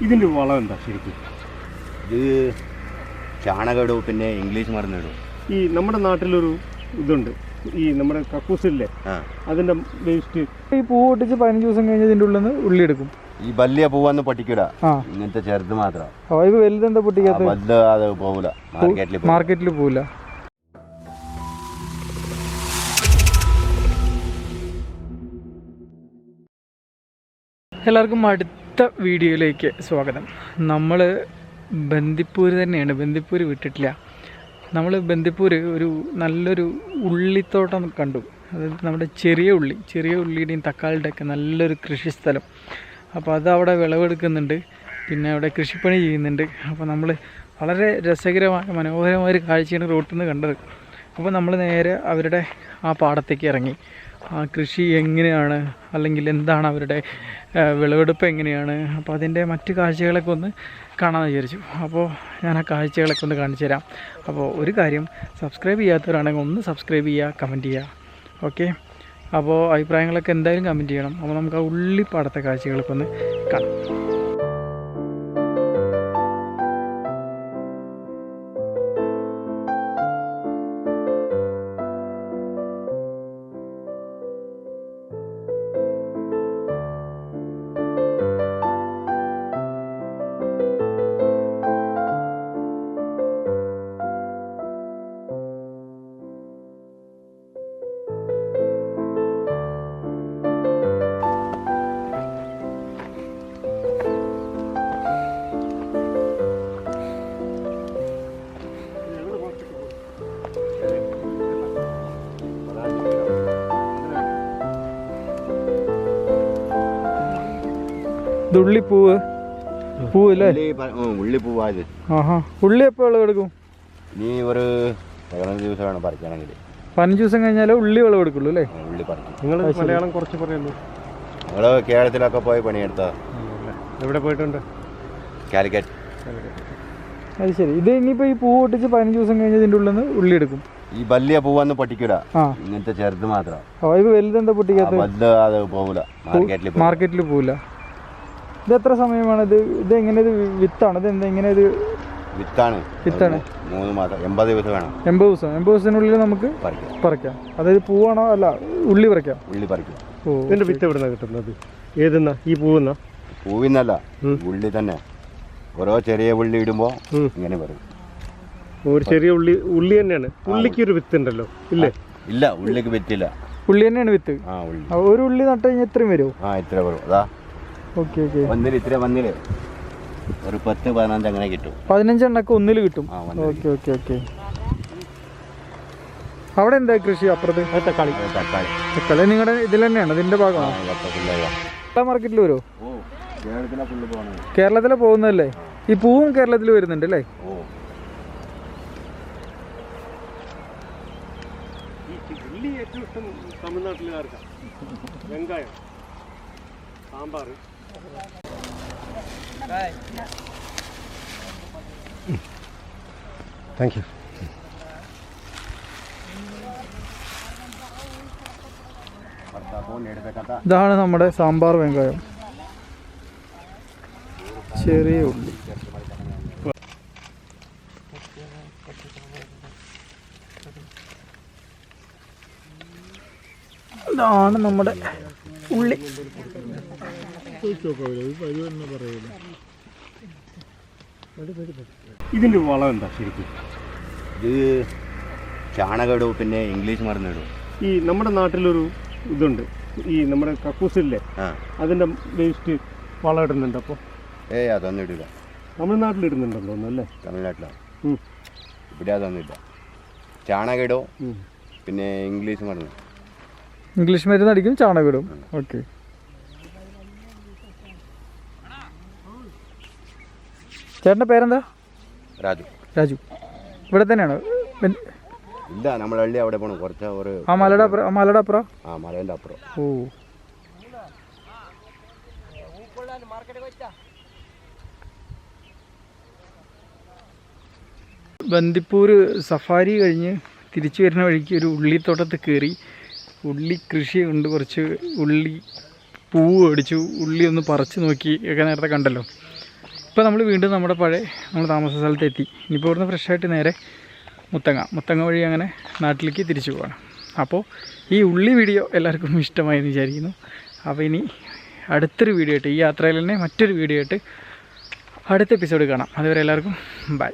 ഇതിൻ്റെ വളം എന്താ ശരിക്കും? ഇത് ചാണകം പിന്നെ ഇംഗ്ലീഷ് മരുന്നിടും. ഈ നമ്മുടെ നാട്ടിലൊരു ഇതുണ്ട്, ഈ നമ്മുടെ കക്കൂസില്ലേ അതിന്റെ വേസ്റ്റ്. ഈ പൂ പൊട്ടിച്ച് 15 ദിവസം കഴിഞ്ഞ് ഇതിൻ്റെ ഉള്ളിൽ നിന്ന് ഉള്ളി എടുക്കും. ഈ വലിയ പൂവൊന്ന് പൊട്ടിക്കൂല, ഇങ്ങനത്തെ ചെറുത് മാത്രം. ഇത് വലുതെന്താ പൊട്ടിക്കാത്ത? വലുത് അത് പോകൂല, മാർക്കറ്റിൽ പോവില്ല. എല്ലാവർക്കും അടുത്ത വീഡിയോയിലേക്ക് സ്വാഗതം. നമ്മൾ ബന്ദിപ്പൂര് തന്നെയാണ്, ബന്ദിപ്പൂര് വിട്ടിട്ടില്ല. നമ്മൾ ബന്ദിപ്പൂര് ഒരു നല്ലൊരു ഉള്ളിത്തോട്ടം കണ്ടു. അതായത് നമ്മുടെ ചെറിയ ഉള്ളിയുടെയും തക്കാളിയുടെയൊക്കെ നല്ലൊരു കൃഷി സ്ഥലം. അപ്പോൾ അത് അവിടെ വിളവെടുക്കുന്നുണ്ട്, പിന്നെ അവിടെ കൃഷിപ്പണി ചെയ്യുന്നുണ്ട്. അപ്പോൾ നമ്മൾ വളരെ രസകരമായ മനോഹരമായൊരു കാഴ്ചയാണ് റോട്ടിൽ നിന്ന് കണ്ടത്. അപ്പോൾ നമ്മൾ നേരെ അവരുടെ ആ പാടത്തേക്ക് ഇറങ്ങി. ആ കൃഷി എങ്ങനെയാണ്, അല്ലെങ്കിൽ എന്താണ് അവരുടെ വിളവെടുപ്പ് എങ്ങനെയാണ്, അപ്പോൾ അതിൻ്റെ മറ്റ് കാഴ്ചകളൊക്കെ ഒന്ന് കാണാമെന്ന് വിചാരിച്ചു. അപ്പോൾ ഞാൻ ആ കാഴ്ചകളൊക്കെ ഒന്ന് കാണിച്ചു തരാം. അപ്പോൾ ഒരു കാര്യം, സബ്സ്ക്രൈബ് ചെയ്യാത്തവരാണെങ്കിൽ ഒന്ന് സബ്സ്ക്രൈബ് ചെയ്യുക, കമൻറ്റ് ചെയ്യുക. ഓക്കെ, അപ്പോൾ അഭിപ്രായങ്ങളൊക്കെ എന്തായാലും കമൻറ്റ് ചെയ്യണം. അപ്പോൾ നമുക്ക് ആ ഉള്ളിപ്പാടത്തെ കാഴ്ചകളൊക്കെ ഒന്ന് കാണാം. ഉള്ളിപ്പൂവല്ലേ? ഉള്ളിപ്പൂവാ ഇത്. ഉള്ളി എപ്പോൾ വിളവെടുക്കും? ഇനി ഒരു 15 ദിവസം വേണം പറിക്കണമെങ്കിൽ. 15 ദിവസം കഴിഞ്ഞാലേ ഉള്ളി വിളവെടുക്കുള്ളൂ അല്ലേ? ഉള്ളി പറിക്കും. നിങ്ങൾ മലയാളം കുറച്ച് പറയുന്നു. നിങ്ങൾ കേരളത്തിലൊക്കെ പോയി പണിയെടുത്താ? എവിടെ പോയിട്ടുണ്ട്? കാലിക്കറ്റ്. അത് ശരി. ഇത് ഇനിയിപ്പോൾ ഈ പൂ പൊട്ടിച്ച് 15 ദിവസം കഴിഞ്ഞ് ഇതിൻ്റെ ഉള്ളിൽ നിന്ന് ഉള്ളി എടുക്കും. ഈ വലിയ പൂവൊന്ന് പൊട്ടിക്കൂല, ഇങ്ങനത്തെ ചെറുത് മാത്രം. ഇത് വലുതെന്താ പൊട്ടിക്കാത്ത? വലുത് അത് പോകൂല, മാർക്കറ്റിൽ പോവില്ല. ഇത് എത്ര സമയമാണ്? ഇത് എങ്ങനെ? ഇത് വിത്താണ്? ഇത് എന്താ ഇങ്ങനെ? ഇത് വിത്താണ്. 3 മാസം, 80 ദിവസം വേണം. 80 ദിവസം. 80 ദിവസത്തിനുള്ളിൽ നമുക്ക് പറിക്കാം. അതായത് പൂവാണോ അല്ല ഉള്ളി പറിക്കാം? ഉള്ളി പറിക്കാം. ഇതിന്റെ വിത്ത് എവിടെ നിന്നാണ് കിട്ടുന്നത്? ഏതെന്നാ? ഈ പൂവിന്നല്ല, ഉള്ളി തന്നെ. ഓരോ ചെറിയ ഉള്ളി ഇടുമ്പോ ഇങ്ങനെ പറയും. ഒരു ചെറിയ ഉള്ളി തന്നെയാണ്. ഉള്ളിക്ക് ഒരു വിത്ത് ഉണ്ടല്ലോ, ഇല്ലേ? ഇല്ല, ഉള്ളിക്ക് വിത്തില്ല. ഉള്ളി തന്നെയാണ് വിത്ത്. ഒരു ഉള്ളി നട്ട് കഴിഞ്ഞാൽ ഇത്രയും വരും? ഇത്ര വരും. അതാ ഓക്കെ ഓക്കെ. ഇത്ര വന്നില് ഒരു 10-15 അങ്ങനെ കിട്ടും. 15 എണ്ണൊക്കെ ഒന്നിൽ കിട്ടും. Okay okay okay. അവിടെ എന്താ കൃഷി? അപ്പുറത്ത് തക്കാളി നിങ്ങളുടെ ഇതിൽ തന്നെയാണ്? ഇതിന്റെ ഭാഗമാണ്? മാർക്കറ്റിൽ വരുമോ? കേരളത്തിലെ പോകുന്നതല്ലേ? ഈ പൂവും കേരളത്തിൽ വരുന്നുണ്ട് അല്ലേ? തമിഴ്നാട്ടിലുകാർക്ക് വെങ്കായം, സാമ്പാർ. Thank you. ഇതാണ് നമ്മുടെ സാമ്പാർ വെങ്കായം. ചെറിയ ഉള്ളി. ഇതാണ് നമ്മുടെ ഉള്ളി. ഇതിന്റെ വളം എന്താ ശരിക്കും? ഇത് ചാണകം പിന്നെ ഇംഗ്ലീഷ് മരുന്നിടും. ഈ നമ്മുടെ നാട്ടിലൊരു ഇതുണ്ട്, ഈ നമ്മുടെ കക്കൂസില്ലേ അതിന്റെ വേസ്റ്റ് വളം ഇടുന്നുണ്ട്. അപ്പോൾ അതൊന്നും ഇടില്ല. തമിഴ്നാട്ടിൽ ഇടുന്നുണ്ടെന്ന് തോന്നുന്നു അല്ലേ? തമിഴ്നാട്ടിലാണ്. ഇവിടെ അതൊന്നും ഇല്ല. ചാണകം ഇടും, പിന്നെ ഇംഗ്ലീഷ് മരുന്ന് അടിക്കും, ചാണകം ഇടും. ഓക്കെ. ചേട്ടൻ്റെ പേരെന്താ? രാജു. ഇവിടെ തന്നെയാണോ? ഇല്ല, നമ്മുടെ ഹള്ളി അവിടെ പോകണം. കുറച്ച് ഒരു മലയുടെ അപ്പുറം. മലേൻ്റെ അപ്പുറം. ഓ. ബന്ദിപ്പൂർ സഫാരി കഴിഞ്ഞ് തിരിച്ചു വരുന്ന വഴിക്ക് ഒരു ഉള്ളിത്തോട്ടത്തിൽ കയറി. ഉള്ളി കൃഷിയുണ്ട്, കുറച്ച് ഉള്ളി പൂവ് അടിച്ചു, ഉള്ളി ഒന്ന് പറിച്ച് നോക്കി ഒക്കെ നേരത്തെ കണ്ടല്ലോ. ഇപ്പോൾ നമ്മൾ വീണ്ടും നമ്മുടെ നമ്മൾ താമസ സ്ഥലത്ത് എത്തി. ഇനിയിപ്പോൾ ഇവിടുന്ന് ഫ്രഷായിട്ട് നേരെ മുത്തങ്ങ വഴി അങ്ങനെ നാട്ടിലേക്ക് തിരിച്ചു പോകണം. അപ്പോൾ ഈ ഉള്ളി വീഡിയോ എല്ലാവർക്കും ഇഷ്ടമായി എന്ന് വിചാരിക്കുന്നു. അപ്പോൾ ഇനി അടുത്തൊരു വീഡിയോ ആയിട്ട്, ഈ യാത്രയിൽ തന്നെ മറ്റൊരു വീഡിയോ ആയിട്ട് അടുത്ത എപ്പിസോഡ് കാണാം. അതുവരെ എല്ലാവർക്കും ബൈ.